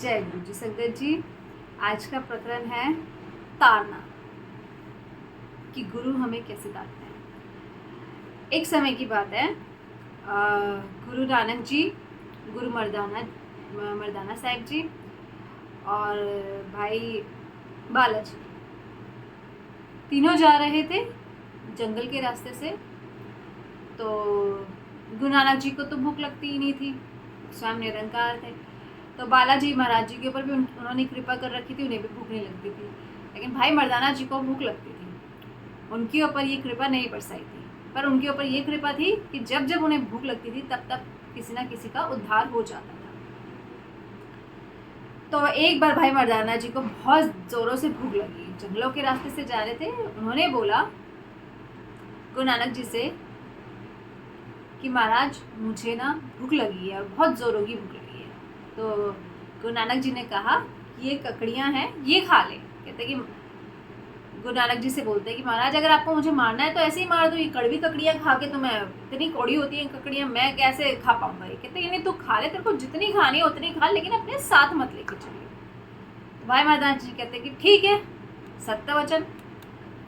जय गुरु जी संगत जी। आज का प्रकरण है तारना, कि गुरु हमें कैसे तारते हैं। एक समय की बात है, गुरु नानक जी, गुरु मर्दाना साहिब जी और भाई बालाजी तीनों जा रहे थे जंगल के रास्ते से। तो गुरु नानक जी को तो भूख लगती ही नहीं थी, स्वयं निरंकार थे। तो बालाजी महाराज जी के ऊपर भी उन्होंने कृपा कर रखी थी, उन्हें भी भूख नहीं लगती थी। लेकिन भाई मर्दाना जी को भूख लगती थी, उनके ऊपर ये कृपा नहीं बरसाई थी। पर उनके ऊपर ये कृपा थी कि जब जब उन्हें भूख लगती थी तब तब किसी ना किसी का उद्धार हो जाता था। तो एक बार भाई मर्दाना जी को बहुत जोरों से भूख लगी, जंगलों के रास्ते से जा रहे थे। उन्होंने बोला गुरु नानक जी से कि महाराज मुझे ना भूख लगी है और बहुत जोरों की भूख लगी है। तो गुरु नानक जी ने कहा कि ये ककड़ियाँ हैं, ये खा ले। कहते कि गुरु नानक जी से बोलते हैं कि महाराज अगर आपको मुझे मारना है तो ऐसे ही मार दो, ये कड़वी ककड़ियाँ खा के तो मैं, इतनी कौड़ी होती हैं ककड़ियाँ, मैं कैसे खा पाऊंगा। ये कहते नहीं तू खा ले, तेरे को जितनी खानी है उतनी खा, लेकिन अपने साथ मत लेके चलिए। तो भाई मर्दाना जी कहते कि ठीक है, सत्य वचन।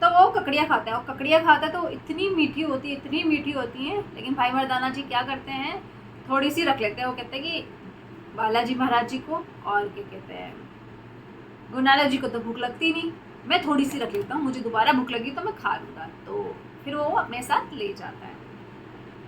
तो वो ककड़ियाँ खाता है, वो ककड़ियाँ खाता है तो इतनी मीठी होती है, इतनी मीठी होती हैं। लेकिन भाई मर्दाना जी क्या करते हैं, थोड़ी सी रख लेते हैं। वो कहते हैं कि बालाजी महाराज जी को और क्या कहते हैं गुरु नानक जी को तो भूख लगती नहीं, मैं थोड़ी सी रख लेता हूँ, मुझे दोबारा भूख लगी तो मैं खा लूँगा। तो फिर वो अपने साथ ले जाता है।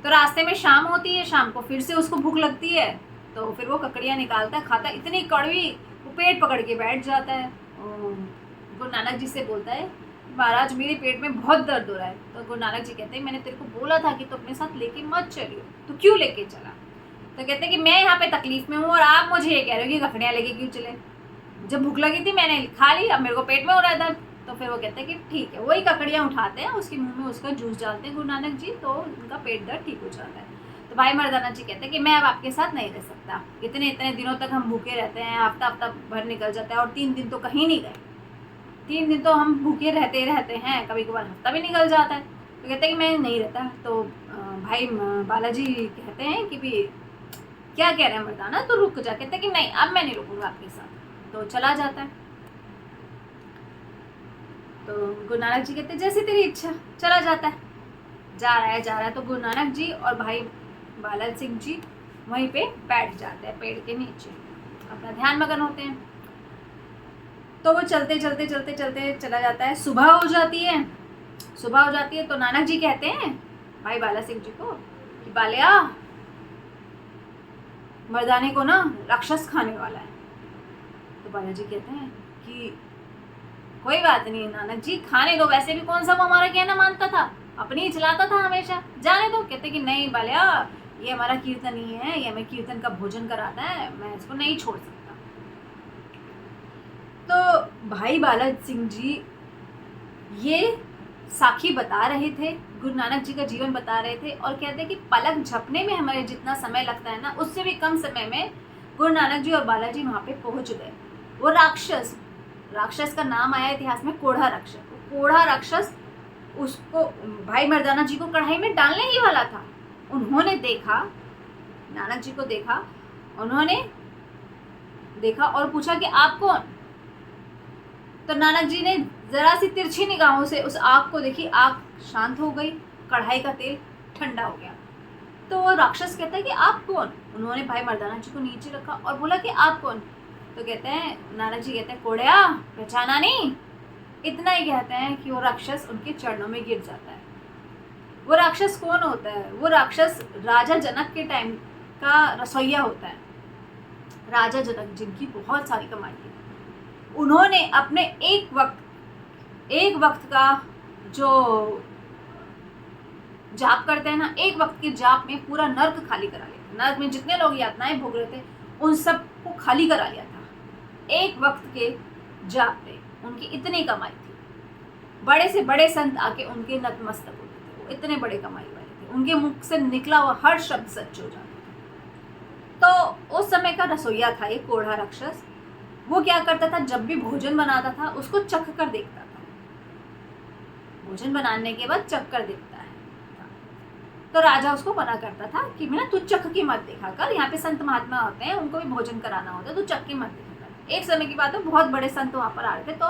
तो रास्ते में शाम होती है, शाम को फिर से उसको भूख लगती है, तो फिर वो ककड़ियाँ निकालता है, खाता है, इतनी कड़वी, वो पेट पकड़ के बैठ जाता है। गुरु नानक जी से बोलता है महाराज मेरे पेट में बहुत दर्द हो रहा है। तो गुरु नानक जी कहते हैं मैंने तेरे को बोला था कि तो अपने साथ लेके मत चलियो, तो क्यों लेके चला। तो कहते हैं कि मैं यहाँ पे तकलीफ में हूँ और आप मुझे ये कह रहे हो कि ककड़ियाँ लेके क्यों चले, जब भूख लगी थी मैंने खा ली, अब मेरे को पेट में हो रहा है दर्द। तो फिर वो कहते हैं कि ठीक है, वही ककड़ियाँ उठाते हैं, उसके मुंह में उसका जूस डालते हैं गुरु नानक जी, तो उनका पेट दर्द ठीक हो जाता है। तो भाई मर्दाना जी कहते हैं कि मैं अब आपके साथ नहीं रह सकता, इतने इतने दिनों तक हम भूखे रहते हैं, हफ्ता हफ्ता भर निकल जाता है और 3 दिन तो कहीं नहीं गए, 3 दिन तो हम भूखे रहते हैं, कभी कभार हफ्ता भी निकल जाता है। तो कहते हैं कि मैं नहीं रहता। तो भाई बालाजी कहते हैं कि भी क्या कह रहे हैं मर्दाना, तो रुक जा। कहते हैं कि नहीं अब मैं नहीं रुकूंगा आपके साथ। तो चला जाता है। तो गुरु नानक जी कहते हैं जैसे तेरी इच्छा, चला जाता है। जा रहा है तो गुरु नानक जी और भाई बाला सिंह जी वहीं पे बैठ जाते हैं पेड़ के नीचे, अपना ध्यान मगन होते हैं। तो वो चलते चलते चलते चलते चला जाता है। सुबह हो जाती है तो नानक जी कहते हैं भाई बाला सिंह जी को कि बालिया मर्दाने को ना राक्षस खाने वाला है। तो बालाजी कहते हैं कि कोई बात नहीं नानक जी, खाने दो, वैसे भी कौन सा वो हमारा कहना मानता था, अपनी ही चलाता था हमेशा, जाने दो। कहते कि नहीं बालिया, ये हमारा कीर्तन ही है, ये हमें कीर्तन का भोजन कराता है, मैं इसको नहीं छोड़ सकता। तो भाई बाला सिंह जी ये साखी बता रहे थे, गुरु नानक जी का जीवन बता रहे थे और कहते हैं कि पलक झपने में हमारे जितना समय लगता है ना, उससे भी कम समय में गुरु नानक जी और बालाजी वहाँ पे पहुँच गए। वो राक्षस का नाम आया इतिहास में कोढ़ा राक्षस। कोढ़ा राक्षस उसको भाई मर्दाना जी को कढ़ाई में डालने ही वाला था। उन्होंने देखा, नानक जी को देखा, उन्होंने देखा और पूछा कि आप कौन। तो नानक जी ने जरा सी तिरछी निगाहों से उस आग को देखी, आग शांत हो गई, कढ़ाई का तेल ठंडा हो गया। तो वो राक्षस कहता है कि आप कौन। उन्होंने भाई मर्दाना जी को नीचे रखा और बोला कि आप कौन। तो कहते हैं नानक जी कहते हैं कोड़िया पहचाना नहीं। इतना ही कहते हैं कि वो राक्षस उनके चरणों में गिर जाता है। वो राक्षस कौन होता है, वो राक्षस राजा जनक के टाइम का रसोइया होता है। राजा जनक जिनकी बहुत सारी कमाई थी, उन्होंने अपने एक वक्त का जो जाप करते हैं ना, एक वक्त के जाप में पूरा नर्क खाली करा लिया। नर्क में जितने लोग यातनाएं भोग रहे थे उन सब को खाली करा लिया था एक वक्त के जाप पे। उनकी इतनी कमाई थी, बड़े से बड़े संत आके उनके नतमस्तक होते थे, वो इतने बड़े कमाई वाले थे, उनके मुख से निकला हुआ हर शब्द सच हो जाता था। तो उस समय का रसोइया था ये कोढ़ा राक्षस। वो क्या करता था, जब भी भोजन बनाता था उसको चख कर देखता था, भोजन बनाने के बाद चख कर देखता है। तो राजा उसको मना करता था कि ना तू चख के मत देखा कर, यहाँ पे संत महात्मा होते हैं, उनको भी भोजन कराना होता है, तू चख के मत देखा कर। एक समय की बात है, बहुत बड़े संत वहाँ पर आ रहे थे। तो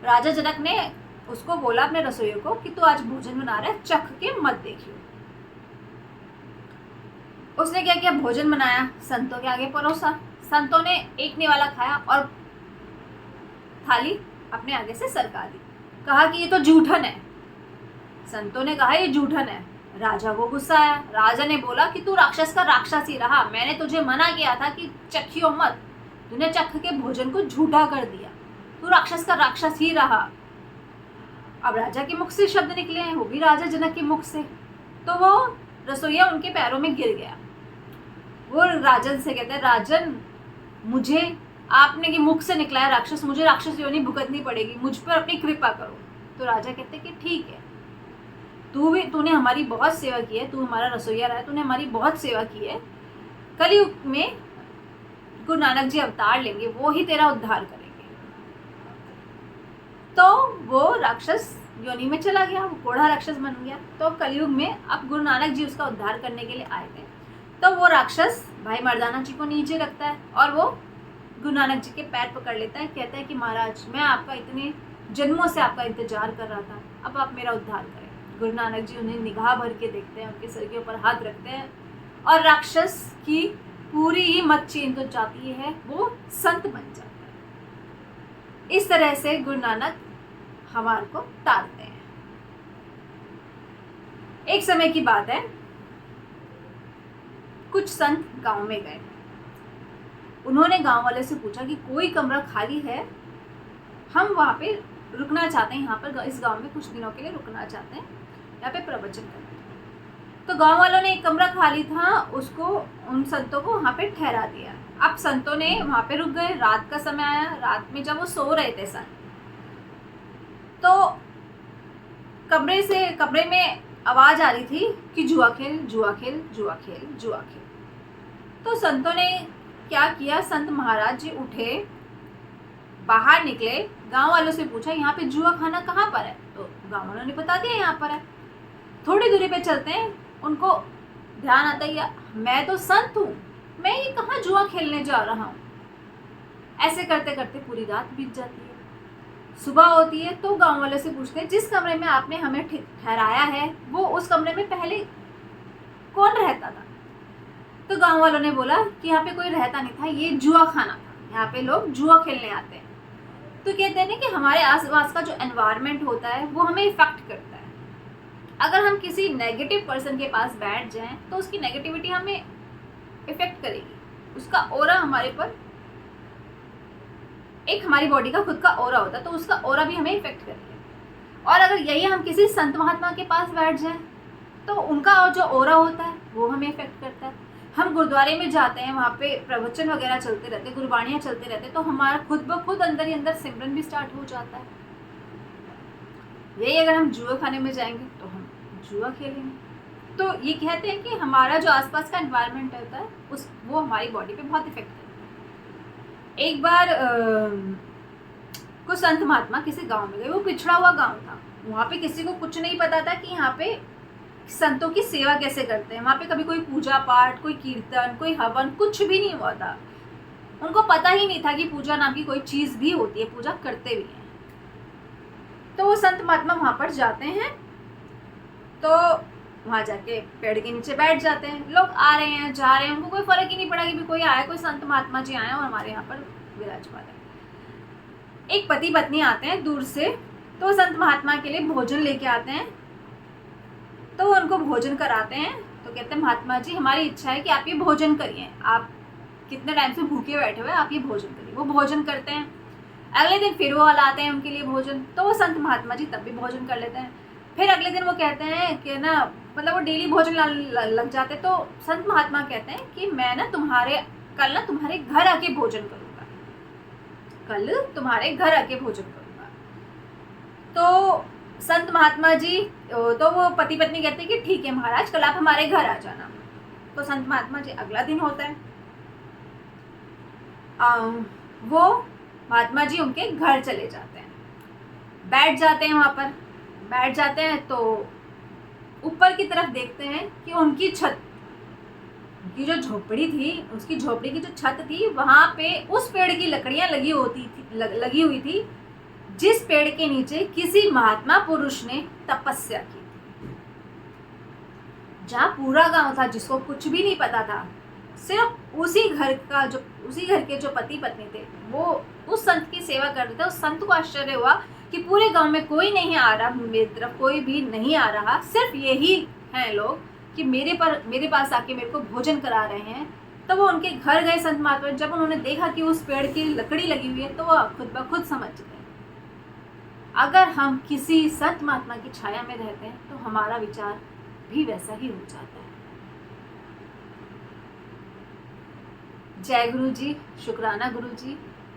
राजा जनक ने उसको बोला अपने रसोइयों को कि तू आज भोजन बना रहा है, चख के मत देखियो। उसने क्या किया, भोजन बनाया, संतों के आगे परोसा। संतों ने एक निवाला खाया और थाली अपने आगे से सरका दी। कहा कि ये तो जूठन है। संतों ने कहा ये जूठन है। राजा को गुस्सा आया। राजा ने बोला कि तू राक्षस का राक्षस ही रहा, मैंने तुझे मना किया था कि चखियो मत, तूने चख के भोजन को झूठा कर दिया, तू राक्षस का राक्षस ही रहा। अब राजा के मुख से शब्द निकले हैं, वो भी राजा जनक के मुख से। तो वो रसोइया उनके पैरों में गिर गया। वो राजन से कहते हैं, राजन मुझे आपने के मुख से निकला है राक्षस, मुझे राक्षस योनि भुगतनी पड़ेगी, मुझ पर अपनी कृपा करो। तो राजा कहते कि ठीक है, तूने हमारी बहुत सेवा की है, तू हमारा रसोइया रहा है, तूने हमारी बहुत सेवा की है। कलयुग में गुरु नानक जी अवतार लेंगे, वो ही तेरा उद्धार करेंगे। तो वो राक्षस योनि में चला गया, वो कोढ़ा राक्षस बन गया। तो कलयुग में अब गुरु नानक जी उसका उद्धार करने के लिए आए थे। तो वो राक्षस भाई मर्दाना जी को नीचे रखता है और वो गुरु नानक जी के पैर पकड़ लेता है। कहता है कि महाराज, मैं आपका इतने जन्मों से आपका इंतजार कर रहा था, अब आप मेरा उद्धार करें। गुरु नानक जी उन्हें निगाह भर के देखते हैं, उनके सर के ऊपर हाथ रखते हैं और राक्षस की पूरी ही मत चेंज हो जाती है, वो संत बन जाता है। इस तरह से गुरु नानक हमारे को तारते हैं। एक समय की बात है, कुछ संत गांव में गए। उन्होंने गांव वाले से पूछा कि कोई कमरा खाली है, हम वहाँ पे रुकना चाहते हैं, यहाँ पर इस गांव में कुछ दिनों के लिए रुकना चाहते हैं, यहाँ पे प्रवचन करना। तो गांव वालों ने एक कमरा खाली था, उसको उन संतों को वहाँ पे ठहरा दिया। अब संतों ने वहाँ पे रुक गए। रात का समय आया। रात में जब वो सो रहे थे संत, तो कमरे में आवाज आ रही थी कि जुआ खेल, जुआ खेल, जुआ खेल, जुआ खेल। तो संतों ने क्या किया, संत महाराज जी उठे, बाहर निकले, गांव वालों से पूछा यहाँ पे जुआ खाना कहाँ पर है। तो गांव वालों ने बता दिया यहाँ पर है। थोड़ी दूरी पे चलते हैं, उनको ध्यान आता है, मैं तो संत हूँ, मैं ये कहाँ जुआ खेलने जा रहा हूँ। ऐसे करते करते पूरी रात बीत जाती है। सुबह होती है तो गांव वाले से पूछते हैं, जिस कमरे में आपने हमें ठहराया है, वो उस कमरे में पहले कौन रहता था। तो गांव वालों ने बोला कि यहाँ पे कोई रहता नहीं था, ये जुआ खाना था, यहाँ पे लोग जुआ खेलने आते हैं। तो कहते हैं कि हमारे आसपास का जो एनवायरनमेंट होता है वो हमें इफेक्ट करता है। अगर हम किसी नेगेटिव पर्सन के पास बैठ जाएं तो उसकी नेगेटिविटी हमें इफेक्ट करेगी, उसका ऑरा हमारे पर, एक हमारी बॉडी का खुद का ऑरा होता है, तो उसका ऑरा भी हमें इफेक्ट करेगा। और अगर यही हम किसी संत महात्मा के पास बैठ जाएं तो उनका जो ऑरा होता है वो हमें इफेक्ट करता है। हम गुरुद्वारे में जाते हैं, वहाँ पे प्रवचन वगैरह चलते रहते, गुरबाणियाँ चलते रहते, तो हमारा खुद ब खुद अंदर ही अंदर सिमरन भी स्टार्ट हो जाता है। यही अगर हम जुआ खाने में जाएंगे तो हम जुआ खेलेंगे। तो ये कहते हैं कि हमारा जो आसपास का एनवायरनमेंट होता है वो हमारी बॉडी पे बहुत इफेक्ट करता है। एक बार कुछ संत महात्मा किसी गांव में गए। वो पिछड़ा हुआ गांव था, वहाँ पे किसी को कुछ नहीं पता था कि यहाँ पे संतों की सेवा कैसे करते हैं। वहाँ पे कभी कोई पूजा पाठ, कोई कीर्तन, कोई हवन, कुछ भी नहीं हुआ था। उनको पता ही नहीं था कि पूजा नाम की कोई चीज़ भी होती है, पूजा करते भी हैं। तो वो संत महात्मा वहाँ पर जाते हैं, तो वहाँ जाके पेड़ के नीचे बैठ जाते हैं। लोग आ रहे हैं, जा रहे हैं, उनको कोई फर्क ही नहीं पड़ा कि भी कोई आया, कोई संत महात्मा जी आए और हमारे यहाँ पर विराजमान है। एक पति पत्नी आते हैं दूर से, तो संत महात्मा के लिए भोजन लेके आते हैं। तो उनको भोजन कराते हैं। तो कहते हैं, महात्मा जी हमारी इच्छा है कि आप ये भोजन करिए, आप कितने टाइम से भूखे बैठे हुए, आप ये भोजन करिए। वो भोजन करते हैं। अगले दिन फिर वो लाते हैं उनके लिए भोजन, तो वो संत महात्मा जी तब भी भोजन कर लेते हैं। फिर अगले दिन वो कहते हैं कि ना, मतलब वो डेली भोजन लग जाते। तो संत महात्मा कहते हैं कि मैं ना कल ना तुम्हारे घर आके भोजन करूँगा, कल तुम्हारे घर आके भोजन करूँगा। तो संत महात्मा जी, तो वो पति पत्नी कहते हैं कि ठीक है महाराज, कल आप हमारे घर आ जाना। तो संत महात्मा जी, अगला दिन होता है, वो महात्मा जी उनके घर चले जाते हैं, बैठ जाते हैं। वहाँ पर बैठ जाते हैं तो ऊपर की तरफ देखते हैं कि उनकी छत उनकी जो झोपड़ी थी, उसकी झोपड़ी की जो छत थी, वहां पे उस पेड़ की लकड़ियां लगी हुई थी जिस पेड़ के नीचे किसी महात्मा पुरुष ने तपस्या की। जहाँ पूरा गांव था, जिसको कुछ भी नहीं पता था, सिर्फ उसी घर के जो पति पत्नी थे वो उस संत की सेवा कर रहे थे। उस संत को आश्चर्य हुआ कि पूरे गांव में कोई नहीं आ रहा, मेरी तरफ कोई भी नहीं आ रहा, सिर्फ यही हैं लोग कि मेरे पास आके मेरे को भोजन करा रहे हैं। तो वो उनके घर गए संत महात्मा। जब उन्होंने देखा कि उस पेड़ की लकड़ी लगी हुई है तो वो खुद ब खुद समझ गए, अगर हम किसी संत महात्मा की छाया में रहते हैं तो हमारा विचार भी वैसा ही हो जाता है। जय गुरु जी, शुक्राना गुरु जी।